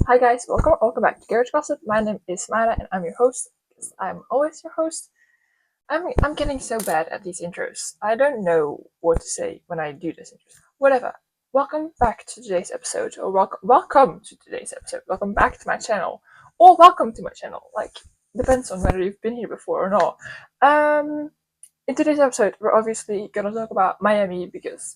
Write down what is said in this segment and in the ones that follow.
Hi guys, welcome back to Garage Gossip. My name is Mara and I'm your host, because I'm always your host. I'm getting so bad at these intros. I don't know what to say when I do this intro. Whatever. Welcome back to today's episode, or welcome to today's episode. Welcome back to my channel, or welcome to my channel. Like, depends on whether you've been here before or not. In today's episode, we're obviously gonna talk about Miami because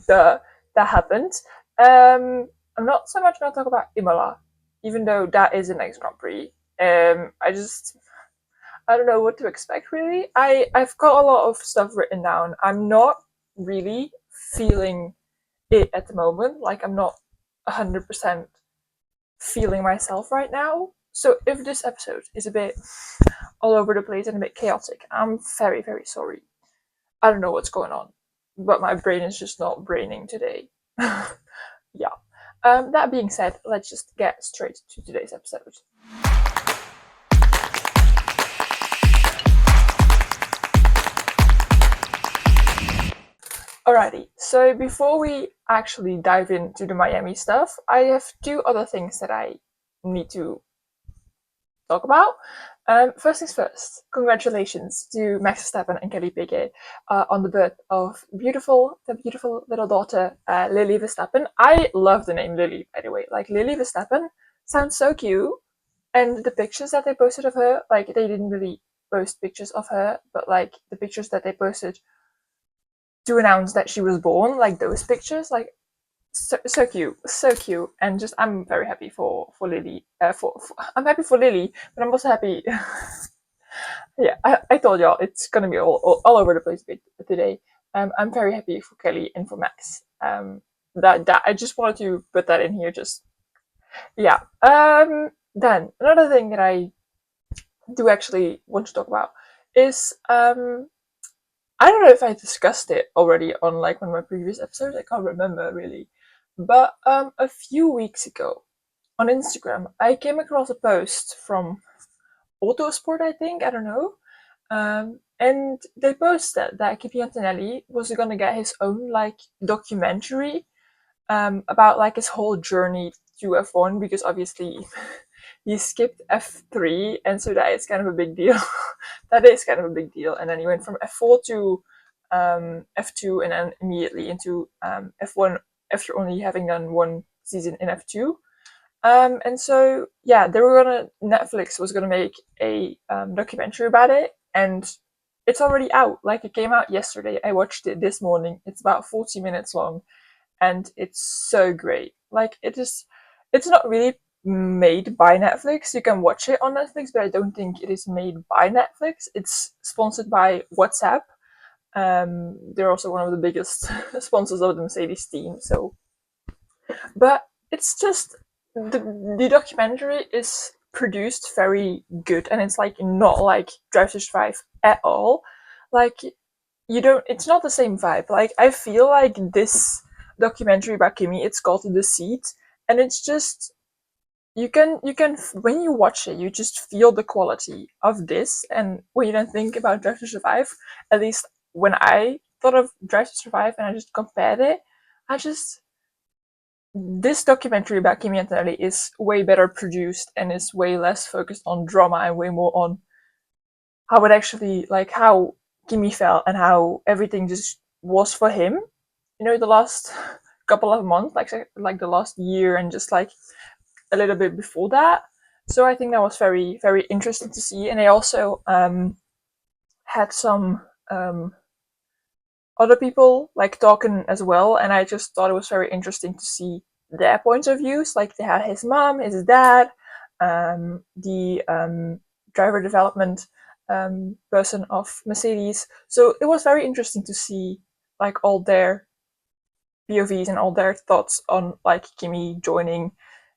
that happened. I'm not so much gonna talk about Imola, even though that is the next Grand Prix. I don't know what to expect really. I've got a lot of stuff written down. I'm not really feeling it at the moment. Like I'm not 100% feeling myself right now. So if this episode is a bit all over the place and a bit chaotic, I'm very, very sorry. I don't know what's going on, but my brain is just not braining today. Yeah. That being said, let's just get straight to today's episode. Alrighty, so before we actually dive into the Miami stuff, I have two other things that I need to talk about. First things first, congratulations to Max Verstappen and Kelly Piquet on the birth of the beautiful little daughter, Lily Verstappen. I love the name Lily, by the way. Like, Lily Verstappen sounds so cute. And the pictures that they posted of her, like, they didn't really post pictures of her, but, like, the pictures that they posted to announce that she was born, like, those pictures, like, so cute, and just I'm very happy for Lily. I'm happy for Lily, but I'm also happy. Yeah, I told y'all it's gonna be all over the place today. I'm very happy for Kelly and for Max. That I just wanted to put that in here. Just yeah. Then another thing that I do actually want to talk about is I don't know if I discussed it already on like one of my previous episodes. I can't remember really. But a few weeks ago on Instagram, I came across a post from motorsport, I think, I don't know. And they posted that Kimi Antonelli was gonna get his own like documentary about like his whole journey to F1, because obviously he skipped F3, and so that is kind of a big deal. That is kind of a big deal. And then he went from F4 to F2, and then immediately into F1 after only having done one season in F2. And so yeah, Netflix was gonna make a documentary about it, and it's already out. Like, it came out yesterday. I watched it this morning. It's about 40 minutes long, and it's so great. Like, it's not really made by Netflix. You can watch it on Netflix, but I don't think it is made by Netflix. It's sponsored by WhatsApp. They're also one of the biggest sponsors of the Mercedes team. So, but it's just the documentary is produced very good, and it's like not like Drive to Survive at all. Like, you don't. It's not the same vibe. Like, I feel like this documentary about Kimi, it's called The Seat, and it's just you can when you watch it, you just feel the quality of this. And when you then think about Drive to Survive, at least when I thought of Drive to Survive and I just compared it, I just this documentary about Kimi Antonelli is way better produced and is way less focused on drama and way more on how it actually, like, how Kimi felt and how everything just was for him. You know, the last couple of months, like the last year, and just like a little bit before that. So I think that was very, very interesting to see. And they also had some other people like talking as well, and I just thought it was very interesting to see their points of views. Like, they had his mom, his dad, the driver development person of Mercedes. So it was very interesting to see like all their POVs and all their thoughts on like Kimi joining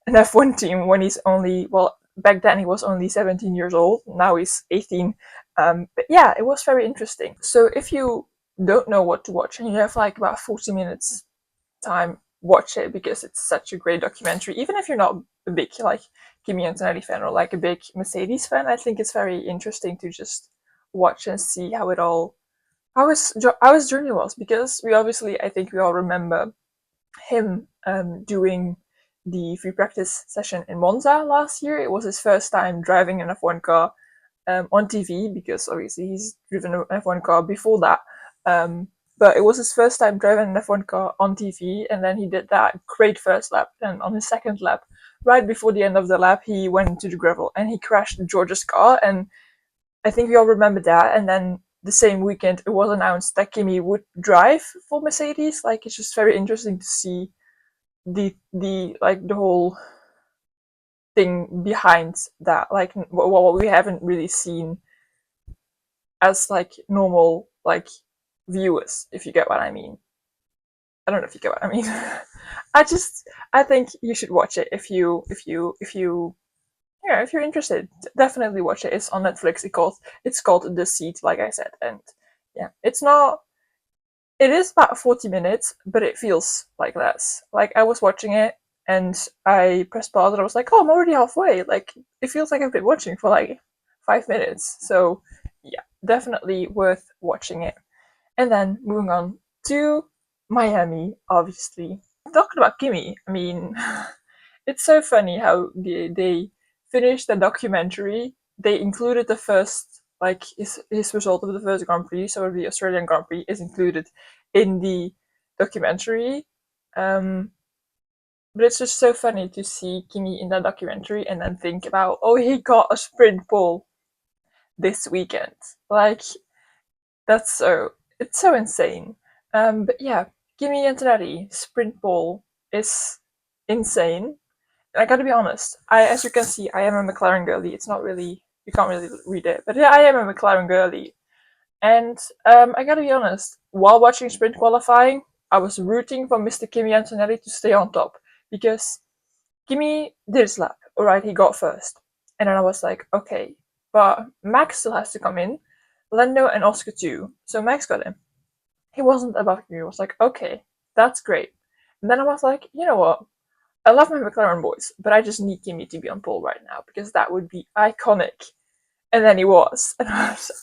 an F1 team when he's only, well, back then he was only 17 years old. Now he's 18. But yeah, it was very interesting. So if you don't know what to watch and you have like about 40 minutes time, watch it, because it's such a great documentary. Even if you're not a big like Kimi Antonelli fan or like a big Mercedes fan, I think it's very interesting to just watch and see how it all how his journey was, because we obviously, I think we all remember him doing the free practice session in Monza last year. It was his first time driving an F1 car on TV, because obviously he's driven an F1 car before that. But it was his first time driving an F1 car on TV, and then he did that great first lap. And on his second lap, right before the end of the lap, he went into the gravel and he crashed George's car. And I think we all remember that. And then the same weekend, it was announced that Kimi would drive for Mercedes. Like, it's just very interesting to see the whole thing behind that. Like, what we haven't really seen as like normal like viewers, if you get what I mean. I don't know if you get what I mean. I think you should watch it if you if you're interested. Definitely watch it. It's on Netflix. It's called The Seat, like I said. And yeah, it is about 40 minutes, but it feels like less. Like, I was watching it and I pressed pause and I was like, oh, I'm already halfway. Like, it feels like I've been watching for like 5 minutes. So yeah, definitely worth watching it. And then moving on to Miami, obviously. Talking about Kimi, I mean, it's so funny how they finished the documentary. They included the first, like, his result of the first Grand Prix, so the Australian Grand Prix is included in the documentary. But it's just so funny to see Kimi in that documentary and then think about, oh, he got a sprint pole this weekend. Like, it's so insane. But yeah, Kimi Antonelli sprint pole is insane. I gotta be honest. As you can see, I am a McLaren girly. It's not really, you can't really read it, but yeah, I am a McLaren girly. And I gotta be honest. While watching sprint qualifying, I was rooting for Mr. Kimi Antonelli to stay on top, because Kimi did his lap. Alright, he got first, and then I was like, okay, but Max still has to come in, Lando and Oscar too. So Max got him. He wasn't above Kimi. I was like, okay, that's great. And then I was like, you know what? I love my McLaren boys, but I just need Kimi to be on pole right now, because that would be iconic. And then he was. And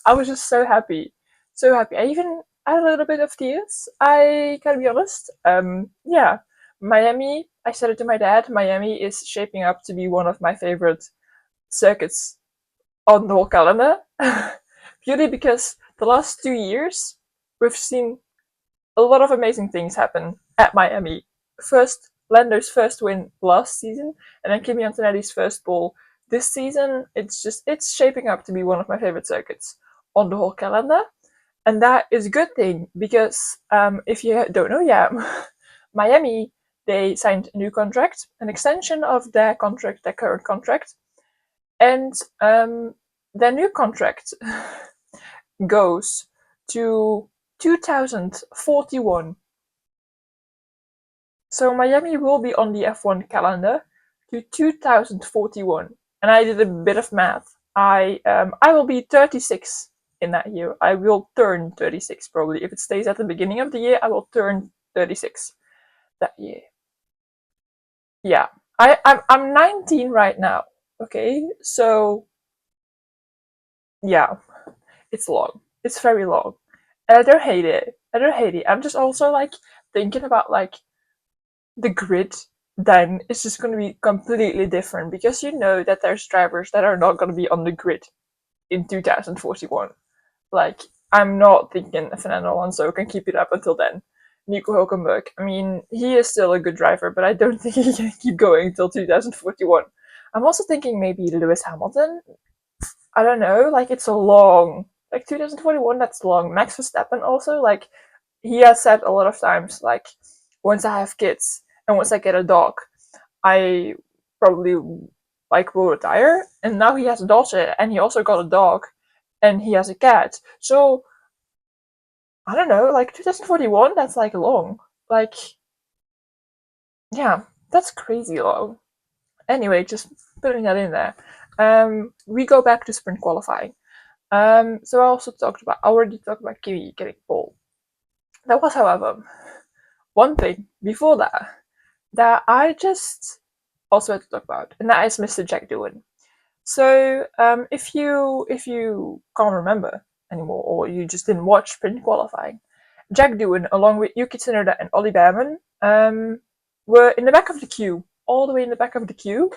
I was just so happy. So happy. I even had a little bit of tears. I gotta be honest. Yeah. Miami, I said it to my dad, Miami is shaping up to be one of my favorite circuits on the whole calendar. Purely because the last 2 years, we've seen a lot of amazing things happen at Miami. First, Lando's first win last season, and then Kimi Antonelli's first pole this season. It's shaping up to be one of my favorite circuits on the whole calendar, and that is a good thing, because if you don't know yet, Miami, they signed a new contract, an extension of their current contract, and their new contract goes to 2041. So Miami will be on the F1 calendar to 2041. And I did a bit of math. I will be 36 in that year. I will turn 36 probably. If it stays at the beginning of the year, I will turn 36 that year. Yeah. I'm 19 right now. Okay? So yeah. It's long. It's very long. And I don't hate it. I don't hate it. I'm just also like thinking about like the grid then is just going to be completely different, because you know that there's drivers that are not going to be on the grid in 2041. Like, I'm not thinking Fernando Alonso can keep it up until then. Nico Hulkenberg, I mean, he is still a good driver, but I don't think he can keep going until 2041. I'm also thinking maybe Lewis Hamilton. I don't know, like, it's a long, like 2041, that's long. Max Verstappen also, like, he has said a lot of times, like, once I have kids and once I get a dog, I probably like will retire. And now he has a daughter, and he also got a dog, and he has a cat. So I don't know, like 2041, that's like long. Like, yeah, that's crazy long. Anyway, just putting that in there. We go back to sprint qualifying. So I already talked about Kimi getting pole. There was, however, one thing before that I just also had to talk about, and that is Mr. Jack Doohan. So if you can't remember anymore, or you just didn't watch sprint qualifying, Jack Doohan, along with Yuki Tsunoda and Ollie Behrman, were in the back of the queue all the way in the back of the queue,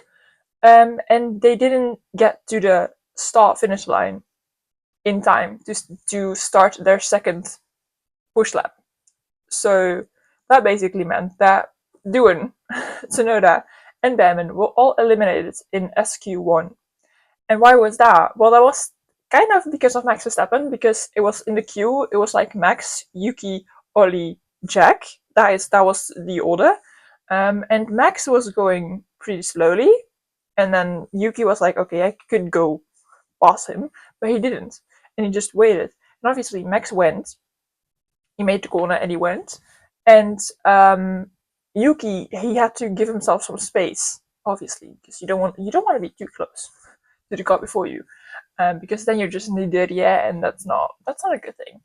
and they didn't get to the start-finish line in time to start their second push lap. So that basically meant that Doohan, Tsunoda, and Behrman were all eliminated in SQ1. And why was that? Well, that was kind of because of Max Verstappen, because it was in the queue, it was like Max, Yuki, Ollie, Jack. That was the order. And Max was going pretty slowly, and then Yuki was like, okay, I could go past him, but he didn't. And he just waited. And obviously Max went, he made the corner and he went. And Yuki, he had to give himself some space, obviously, because you don't want to be too close to the car before you, because then you're just in the dirty air, and that's not a good thing.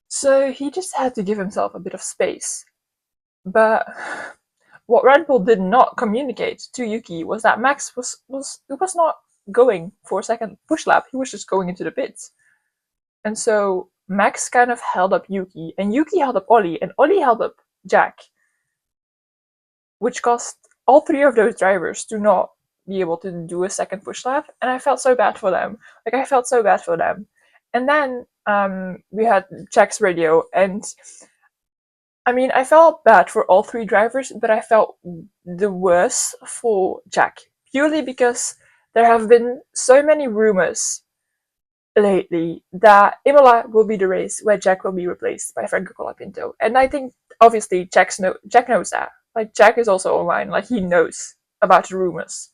So he just had to give himself a bit of space. But what Red Bull did not communicate to Yuki was that Max was not going for a second push lap. He was just going into the pits. And so Max kind of held up Yuki, and Yuki held up Ollie, and Ollie held up Jack, which caused all three of those drivers to not be able to do a second push lap. And I felt so bad for them. And then we had Jack's radio, and I mean, I felt bad for all three drivers, but I felt the worst for Jack, purely because there have been so many rumors lately that Imola will be the race where Jack will be replaced by Franco Colapinto. And I think, obviously, Jack knows that. Like, Jack is also online, like, he knows about the rumors.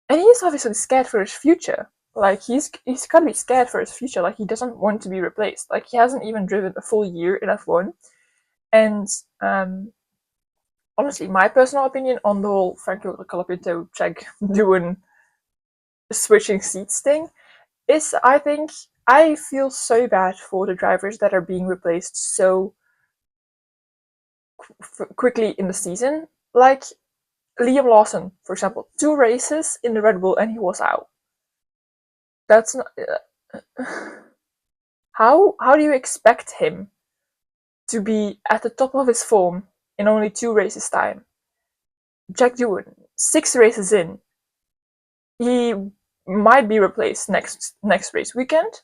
And he's obviously scared for his future. Like, he's gotta be scared for his future. Like, he doesn't want to be replaced. Like, he hasn't even driven a full year in F1. And honestly, my personal opinion on the whole Franco Colapinto Jack doing switching seats thing is, I think I feel so bad for the drivers that are being replaced so quickly in the season. Like Liam Lawson, for example, 2 races in the Red Bull and he was out. That's not. How do you expect him to be at the top of his form in only 2 races time? Jack Doohan, 6 races in, he might be replaced next race weekend.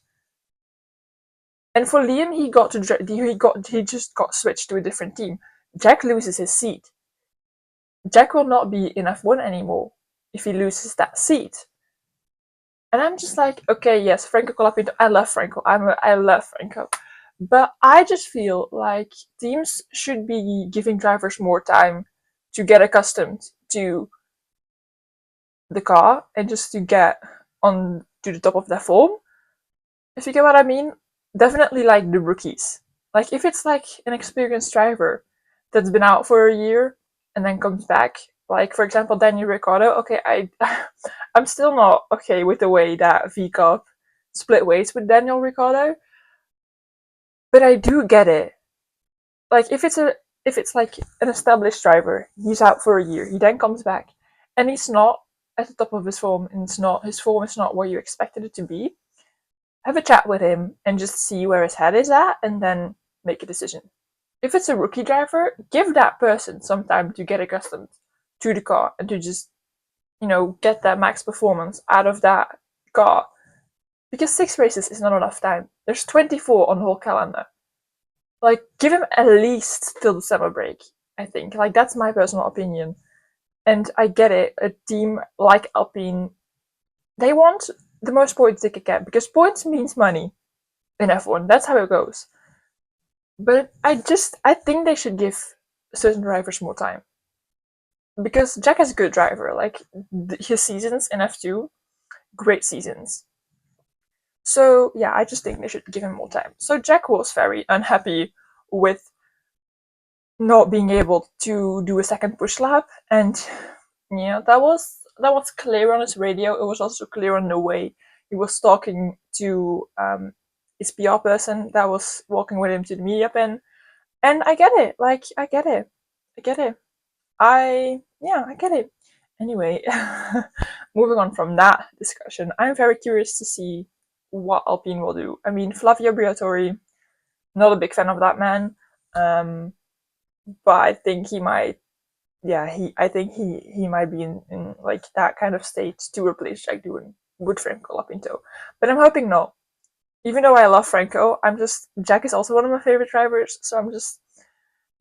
And for Liam, he just got switched to a different team. Jack loses his seat. Jack will not be in F1 anymore if he loses that seat. And I'm just like, okay, yes, Franco Colapinto, I love Franco. I love Franco. But I just feel like teams should be giving drivers more time to get accustomed to the car and just to get on to the top of their form. If you get what I mean, definitely like the rookies. Like if it's like an experienced driver that's been out for a year and then comes back, like for example Daniel Ricciardo. Okay, I'm still not okay with the way that V-Carb split ways with Daniel Ricciardo, but I do get it. Like if it's like an established driver, he's out for a year, he then comes back, and he's not at the top of his form, and his form is not where you expected it to be. Have a chat with him and just see where his head is at, and then make a decision. If it's a rookie driver, give that person some time to get accustomed to the car and to just, get that max performance out of that car. Because 6 races is not enough time. There's 24 on the whole calendar. Like, give him at least till the summer break, I think. Like, that's my personal opinion. And I get it. A team like Alpine, they want the most points they can get, because points means money in F1. That's how it goes. But I think they should give certain drivers more time. Because Jack is a good driver. Like, his seasons in F2, great seasons. So, yeah, I just think they should give him more time. So Jack was very unhappy with not being able to do a second push lap. And, that was clear on his radio. It was also clear on the way he was talking to his PR person that was walking with him to the media pen. And I get it. Like, I get it. I get it. Anyway, moving on from that discussion, I'm very curious to see what Alpine will do. I mean, Flavio Briatore, not a big fan of that man, but I think he might yeah, I think he might be in like that kind of state to replace Jack doing with Franco Lapinto. But I'm hoping not. Even though I love Franco, Jack is also one of my favorite drivers, so I'm just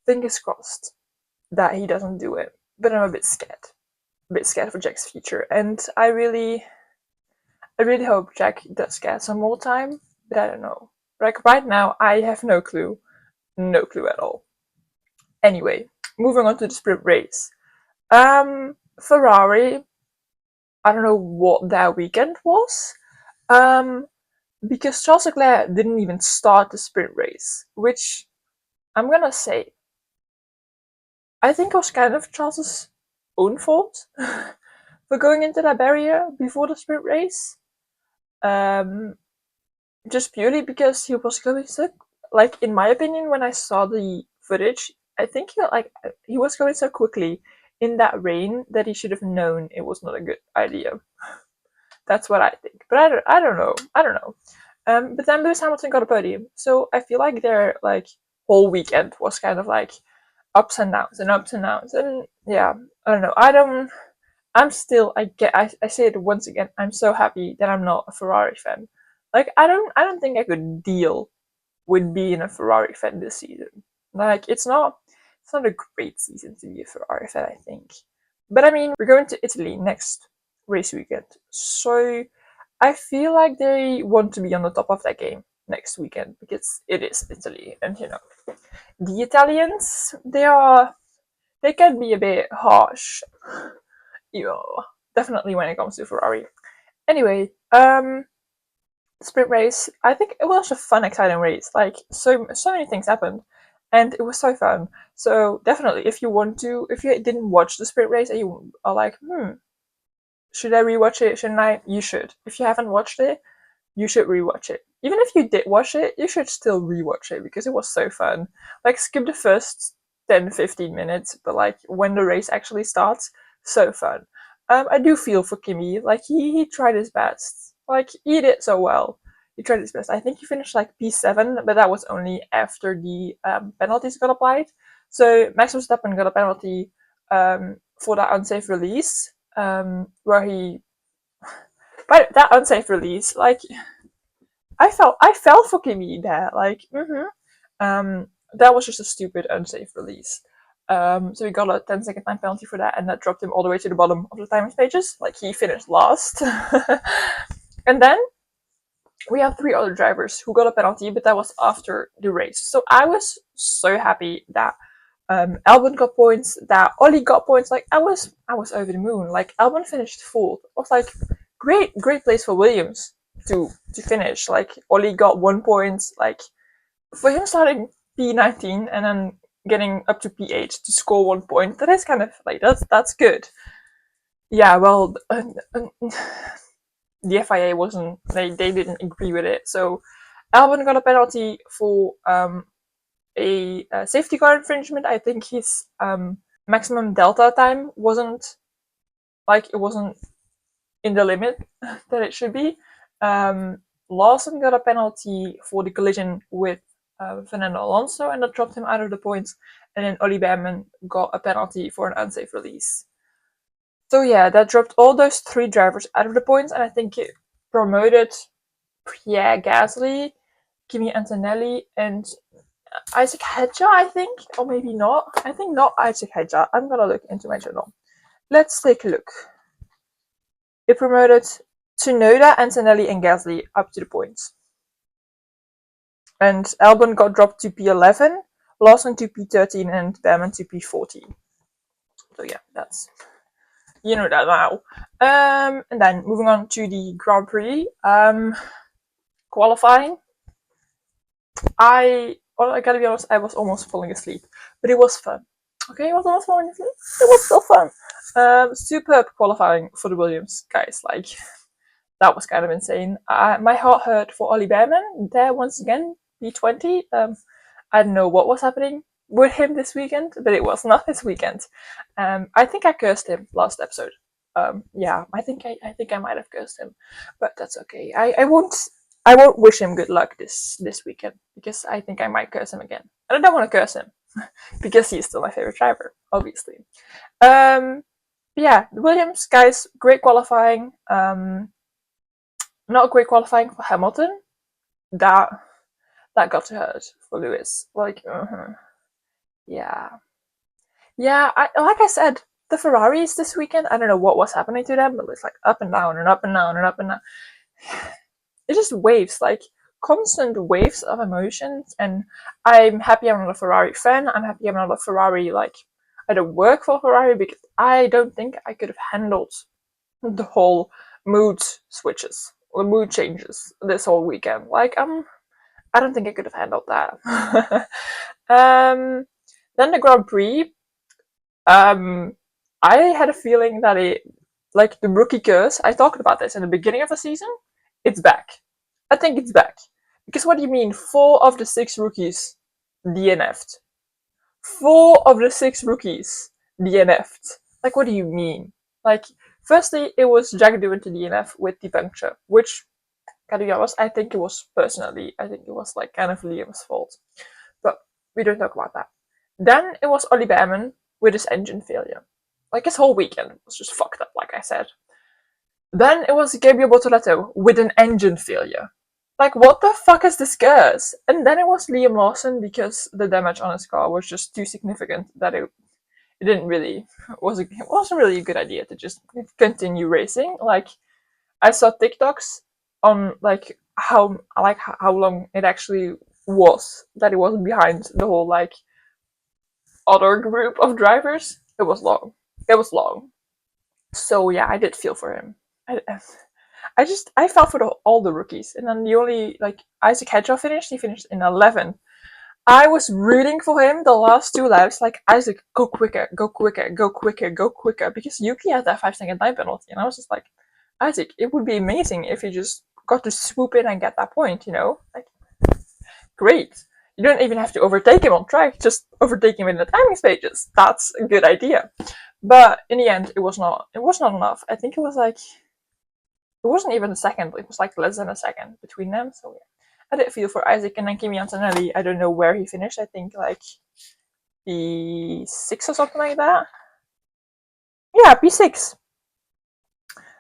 fingers crossed that he doesn't do it. But I'm a bit scared for Jack's future, and I really hope Jack does get some more time. But I don't know. Like right now, I have no clue at all. Anyway, moving on to the sprint race. Ferrari. I don't know what that weekend was. Um, because Charles Leclerc didn't even start the sprint race, which I'm gonna say I think was kind of Charles's own fault for going into that barrier before the sprint race. Um, just purely because he was going so, like in my opinion, when I saw the footage, I think he was going so quickly in that rain that he should have known it was not a good idea. That's what I think. But I don't know. I don't know. But then Lewis Hamilton got a podium, so I feel like their like whole weekend was kind of like ups and downs and ups and downs, and yeah, I don't know. I'm still. I say it once again. I'm so happy that I'm not a Ferrari fan. Like I don't think I could deal with being a Ferrari fan this season. Like it's not a great season to be a Ferrari fan, I think. But I mean, we're going to Italy next race weekend, so I feel like they want to be on the top of that game next weekend because it is Italy, and you know the Italians they can be a bit harsh, you know, definitely when it comes to Ferrari. Anyway, sprint race. I think it was a fun, exciting race. Like so many things happened, and it was so fun. So definitely, if you didn't watch the sprint race and you are like, should I rewatch it? Shouldn't I? You should. If you haven't watched it, you should rewatch it. Even if you did watch it, you should still rewatch it because it was so fun. Like skip the first 10-15 minutes, but like when the race actually starts, so fun. I do feel for Kimi. Like he tried his best. Like he did so well. He tried his best. I think he finished like P7, but that was only after the penalties got applied. So Max Verstappen got a penalty for that unsafe release, where he. But that unsafe release, like I fell for Kimi there. Like, that was just a stupid unsafe release. So he got a 10-second time penalty for that, and that dropped him all the way to the bottom of the timing pages. Like he finished last. And then we have 3 other drivers who got a penalty, but that was after the race. So I was so happy that Albon got points, that Ollie got points. Like I was over the moon. Like Albon finished fourth. I was like, great place for Williams to finish. Like Ollie got 1 point. Like for him starting P19 and then getting up to P8 to score 1 point, that is kind of like that's good. Yeah, well, the FIA wasn't they didn't agree with it, so Albon got a penalty for a safety car infringement. I think his maximum delta time wasn't in the limit that it should be. Lawson got a penalty for the collision with Fernando Alonso, and that dropped him out of the points. And then Ollie Behrman got a penalty for an unsafe release. So yeah, that dropped all those 3 drivers out of the points, and I think it promoted Pierre Gasly, Kimi Antonelli, and Isaac Hedger, I think, or maybe not. I think not Isaac Hedger. I'm gonna look into my journal. Let's take a look. It promoted Tsunoda, Antonelli, and Gasly up to the points. And Albon got dropped to P11, Lawson to P13, and Behrman to P14. So yeah, that's you know that now. And then moving on to the Grand Prix qualifying. I gotta be honest, I was almost falling asleep, but it was fun. Okay, I was almost falling asleep. It was still fun. Superb qualifying for the Williams guys. Like that was kind of insane. My heart hurt for Ollie Behrman there once again. P20. I don't know what was happening with him this weekend, but it was not this weekend. I think I cursed him last episode. Yeah, I think I might have cursed him, but that's okay. I won't wish him good luck this weekend because I think I might curse him again, and I don't want to curse him because he's still my favorite driver. obviously. Yeah, Williams guys, great qualifying. Not great qualifying for Hamilton. That got to hurt for Lewis. Like, yeah, yeah. Like I said, the Ferraris this weekend. I don't know what was happening to them, but it's like up and down and up and down and up and down. It just waves, like constant waves of emotions. And I'm happy I'm not a Ferrari fan. I'm happy I'm not a Ferrari, like, I don't work for Ferrari, because I don't think I could have handled the whole mood switches, the mood changes this whole weekend. Like, I don't think I could have handled that. Then the Grand Prix. I had a feeling that like the rookie curse. I talked about this in the beginning of the season. It's back. I think it's back. Because what do you mean? 4 of the 6 rookies DNF'd. 4 of the 6 rookies DNF'd. Like, what do you mean? Like, firstly, it was Jack doing to DNF with the puncture, which, gotta be honest, I think it was like kind of Liam's fault. But we don't talk about that. Then it was Ollie Behrman with his engine failure. Like, his whole weekend was just fucked up, like I said. Then it was Gabriel Bortoletto with an engine failure. Like, what the fuck is this curse? And then it was Liam Lawson, because the damage on his car was just too significant that it wasn't really a good idea to just continue racing. Like, I saw TikToks on like how long it actually was that it was behind the whole like other group of drivers. It was long. So yeah, I did feel for him. I felt for all the rookies, and then the only like Isaac Hedger finished. He finished in 11th. I was rooting for him the last 2 laps. Like, Isaac, go quicker, go quicker, go quicker, go quicker, because Yuki had that 5-second time penalty, and I was just like, Isaac, it would be amazing if you just got to swoop in and get that point. Like, great. You don't even have to overtake him on track, just overtake him in the timing stages. That's a good idea. But in the end, it was not enough. I think it was like, it wasn't even a second, it was like less than a second between them. So yeah, I did feel for Isaac. And then Kimi Antonelli, I don't know where he finished. I think like P6 or something like that. Yeah, P6.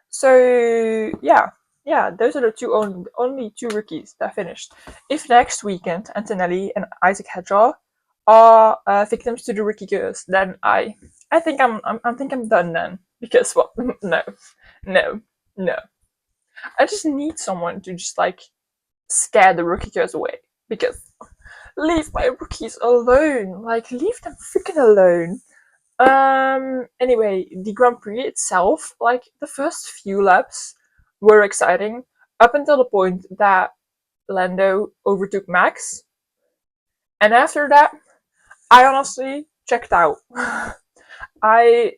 So yeah, those are the only 2 rookies that finished. If next weekend Antonelli and Isaac Hedger are victims to the rookie curse, then I think I'm done then. Because what? No. I just need someone to just like scare the rookie curse away. Because leave my rookies alone. Like, leave them freaking alone. Anyway, the Grand Prix itself, like, the first few laps were exciting up until the point that Lando overtook Max. And after that, I honestly checked out. I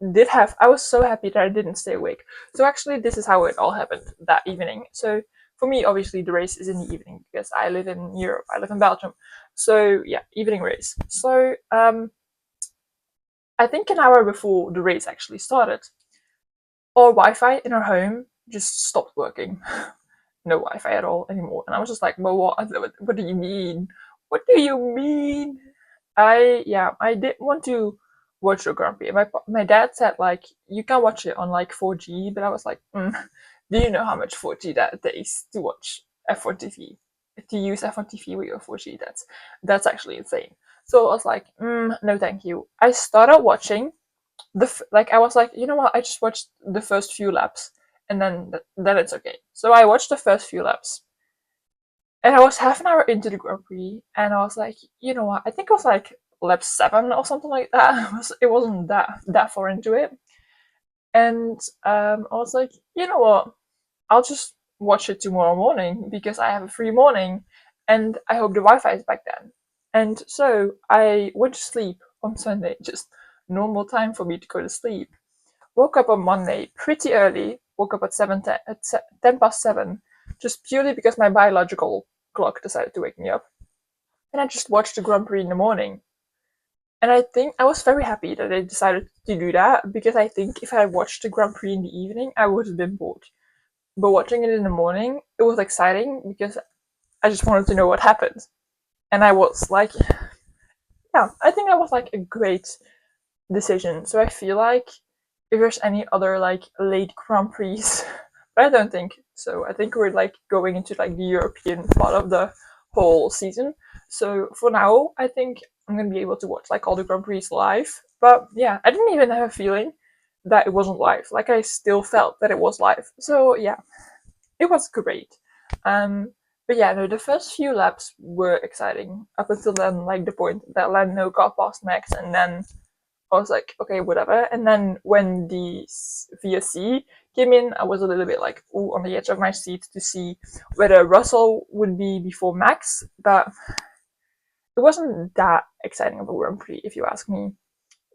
was so happy that I didn't stay awake. So actually, this is how it all happened that evening. So for me, obviously, the race is in the evening because I live in Europe. I live in Belgium. So yeah, evening race. So I think an hour before the race actually started, our Wi-Fi in our home just stopped working. No Wi-Fi at all anymore. And I was just like, well, what do you mean? What do you mean? I did want to watch the Grand Prix. My dad said like you can watch it on like 4G, but I was like, do you know how much 4G that takes to watch F1 TV? To use F1 TV with your 4G, that's actually insane. So I was like, no, thank you. I started watching I was like, you know what? I just watched the first few laps, and then it's okay. So I watched the first few laps, and I was half an hour into the Grand Prix, and I was like, you know what? I think it was like lap 7 or something like that. It wasn't that far into it, and I was like, you know what? I'll just watch it tomorrow morning because I have a free morning, and I hope the Wi-Fi is back then. And so I went to sleep on Sunday, just normal time for me to go to sleep. Woke up on Monday pretty early. Woke up at 10 past 7, just purely because my biological clock decided to wake me up. And I just watched the Grand Prix in the morning. And I think I was very happy that I decided to do that, because I think if I watched the Grand Prix in the evening, I would have been bored. But watching it in the morning, it was exciting because I just wanted to know what happened. And I was like, yeah, I think that was like a great decision. So I feel like if there's any other like late Grand Prix, but I don't think so. I think we're like going into like the European part of the whole season. So for now, I think I'm gonna be able to watch like all the Grand Prix live. But yeah, I didn't even have a feeling that it wasn't live. Like I still felt that it was live. So yeah, it was great. But yeah, no, the first few laps were exciting up until then, like the point that Lando got past Max, and then I was like, okay, whatever. And then when the VSC came in, I was a little bit like, ooh, on the edge of my seat to see whether Russell would be before Max, but it wasn't that exciting of a Grand Prix, if you ask me.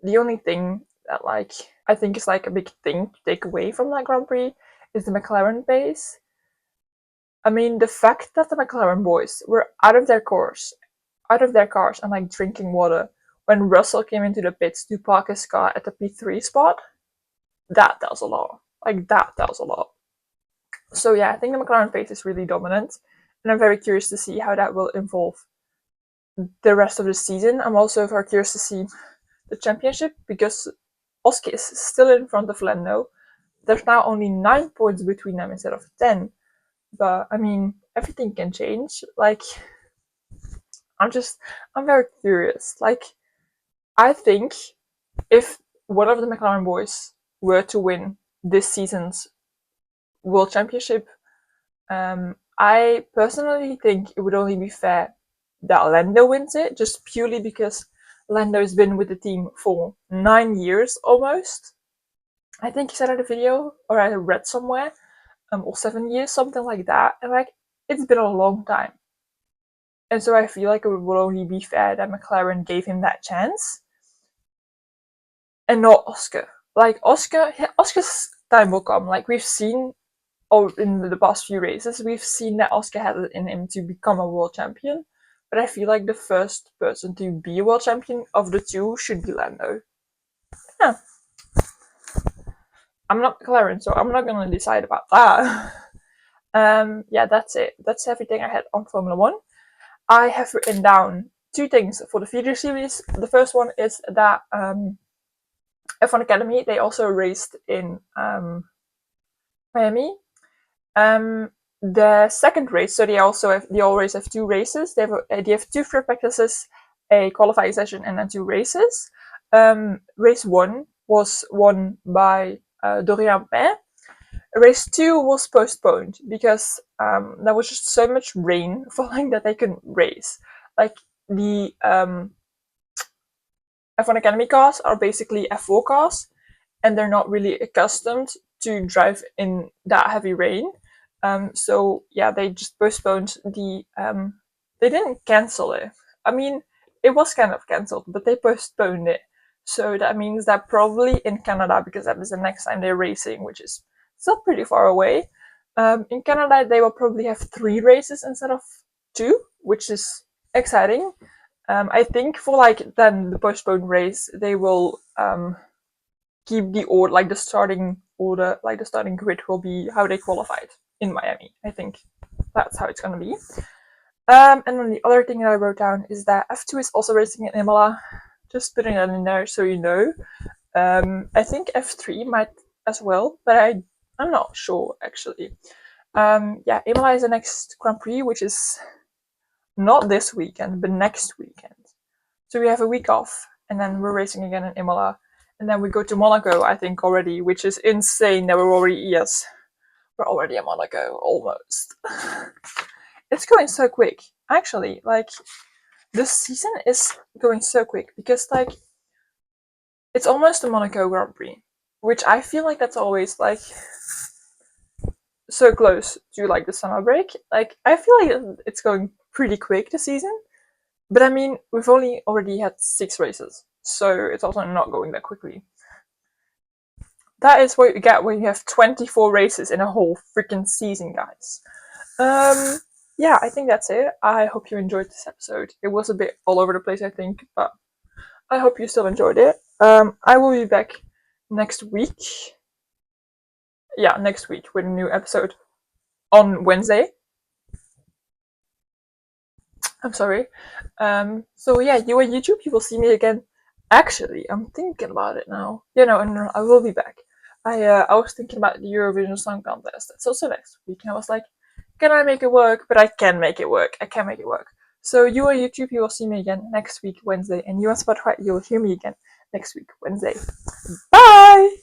The only thing that like I think is like a big thing to take away from that Grand Prix is the McLaren pace. I mean, the fact that the McLaren boys were out of their cars, and like drinking water when Russell came into the pits to park his car at the P3 spot, that tells a lot. Like that tells a lot. So yeah, I think the McLaren pace is really dominant, and I'm very curious to see how that will evolve the rest of the season. I'm also very curious to see the championship because Oski is still in front of Lando. There's now only 9 points between them instead of 10. But I mean, everything can change. Like, I'm very curious. Like, I think if one of the McLaren boys were to win this season's World Championship, I personally think it would only be fair that Lando wins it, just purely because Lando has been with the team for 9 years almost. I think he said in a video, or I read somewhere, or 7 years, something like that. And like, it's been a long time. And so I feel like it would only be fair that McLaren gave him that chance. And not Oscar. Like, Oscar's time will come. Like, we've seen, or in the past few races, we've seen that Oscar had it in him to become a world champion. But I feel like the first person to be a world champion of the two should be Lando. Yeah. I'm not McLaren, so I'm not gonna decide about that. Yeah, that's it. That's everything I had on Formula One. I have written down 2 things for the feeder series. The first one is that F1 Academy, they also raced in Miami. The second race, so they always have 2 races. They have 2 free practices, a qualifying session, and then 2 races. Race 1 was won by Dorian Pain. Race 2 was postponed because there was just so much rain falling that they couldn't race. Like, the F1 Academy cars are basically F4 cars, and they're not really accustomed to drive in that heavy rain. So yeah, they just postponed the. They didn't cancel it. I mean, it was kind of cancelled, but they postponed it. So that means that probably in Canada, because that is the next time they're racing, which is still pretty far away. In Canada, they will probably have 3 races instead of 2, which is exciting. I think for like then the postponed race, they will keep the order, like the starting order, like the starting grid will be how they qualified in Miami. I think that's how it's gonna be. And then the other thing that I wrote down is that F2 is also racing in Imola. Just putting that in there so you know. I think F3 might as well, but I'm not sure actually. Yeah, Imola is the next Grand Prix, which is not this weekend, but next weekend. So we have a week off, and then we're racing again in Imola. And then we go to Monaco, I think, already, which is insane that we're already at Monaco, almost. It's going so quick. Actually, like, this season is going so quick, because, like, it's almost the Monaco Grand Prix, which I feel like that's always, like, so close to, like, the summer break. Like, I feel like it's going pretty quick this season. But I mean, we've already had 6 races, so it's also not going that quickly. That is what you get when you have 24 races in a whole freaking season, guys. Yeah, I think that's it. I hope you enjoyed this episode. It was a bit all over the place, I think, but I hope you still enjoyed it. I will be back next week. Yeah, next week with a new episode on Wednesday. I'm sorry. So yeah, you on YouTube, you will see me again Actually, I'm thinking about it now. Yeah, no, I will be back. I was thinking about the Eurovision Song Contest. It's also next week, and I was like, can I make it work? But I can make it work. I can make it work. So you on YouTube, you will see me again next week Wednesday, and you on Spotify, you will hear me again next week Wednesday. Bye.